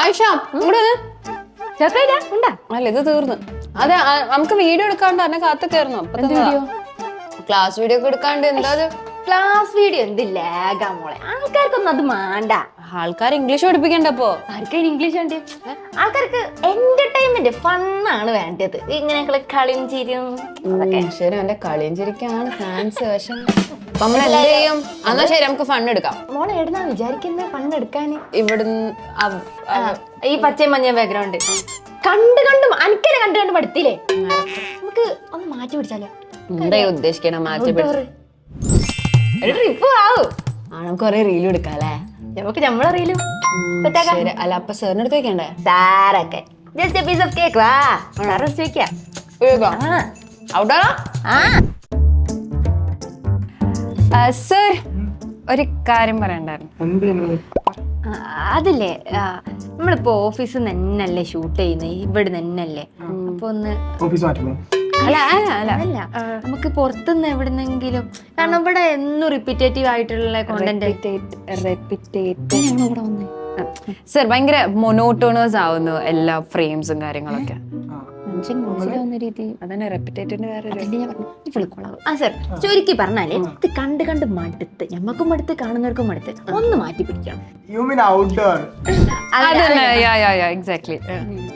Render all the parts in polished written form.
ആയിഷ ഇവിടെ അല്ല ഇത് തീർന്നു. അതെ നമുക്ക് വീഡിയോ എടുക്കാണ്ട് തന്നെ കാത്തൊക്കെയായിരുന്നു. ക്ലാസ് വീഡിയോ ഒക്കെ എടുക്കാണ്ട് എന്താ ക്ലാസ് വീഡിയോ എന്ത് ലാഗാ മോളെ, ആൾക്കാർക്കൊന്നും അത് വേണ്ട. ആൾക്കാർ ഇംഗ്ലീഷ് പഠിപ്പിക്കണ്ടപ്പോ. ആർക്കാണ് ഇംഗ്ലീഷ് വേണ്ടി? ആൾക്കാർക്ക് എന്റർടൈൻമെന്റ് ഫണ്ണാണ് വേണ്ടത്. ഇങ്ങനെ കളിയും ചിരിയും അതൊക്കെ. ശരി, എന്റെ കളിയും ചിരിക്കാണ് ഫാൻസ്. പക്ഷെ നമ്മൾ എന്ത് ചെയ്യും? എന്നാ ശരി, നമുക്ക് ഫണ്ട് എടുക്കാം. മോളെ എവിടുന്നാ വിചാരിക്കുന്നത് ഫണ്ട് എടുക്കാന്? ഇവിടുന്ന് ഈ പച്ചയും മഞ്ഞ ബാക്ക്ഗ്രൗണ്ട് കണ്ട് അനക്കനെ കണ്ട് പഠിത്തില്ലേ? നമുക്ക് ഒന്ന് മാറ്റി പിടിച്ചാലോ? എന്താ ഉദ്ദേശിക്കണ? മാറ്റി പിടിച്ചു ട്രിപ്പ് ആവും. നമുക്ക് കൊറേ റീലും എടുക്കാം അല്ലേ? നമുക്ക് നമ്മളെ റീലും. അല്ല അപ്പൊ സാറിന് എടുത്ത് വെക്കണ്ടേ? സാറൊക്കെ just a piece of cake. വാ ചോദിക്കാം. സർ, ഒരു കാര്യം പറയണ്ടായിരുന്നു. അതില്ലേ, നമ്മളിപ്പോ ഓഫീസിൽ തന്നെയല്ലേ ഷൂട്ട് ചെയ്യുന്നത്, ഇവിടെ തന്നെയല്ലേ. അപ്പൊ ഒന്ന് അല്ല നമുക്ക് പുറത്തുനിന്ന് എവിടുന്നെങ്കിലും, കാരണം ഇവിടെ എന്നും റിപ്പീറ്റേറ്റീവ് ആയിട്ടുള്ള കോണ്ടന്റ്. സർ, ഭയങ്കര മൊനോട്ടോണസ് ആവുന്നു എല്ലാ ഫ്രെയിംസും കാര്യങ്ങളൊക്കെ. അതന്നെ റെപ്പിറ്റേറ്റീവ്. ചുരുക്കി പറഞ്ഞാലേ ഇത് കണ്ട് മടുത്ത്, ഞമ്മക്കും മടുത്ത് കാണുന്നവർക്കും മടുത്ത്, ഒന്ന് മാറ്റി പിടിക്കണം.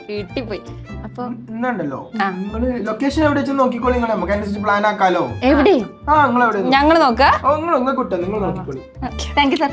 കിട്ടിപ്പോയി. അപ്പൊ ലൊക്കേഷൻ എവിടെ വെച്ച് നോക്കിക്കോളി. നമുക്ക് പ്ലാൻ ആക്കാലോ. എവിടെ ഞങ്ങള് നോക്കാം. നിങ്ങൾ നോക്കിക്കോളി. Thank you sir.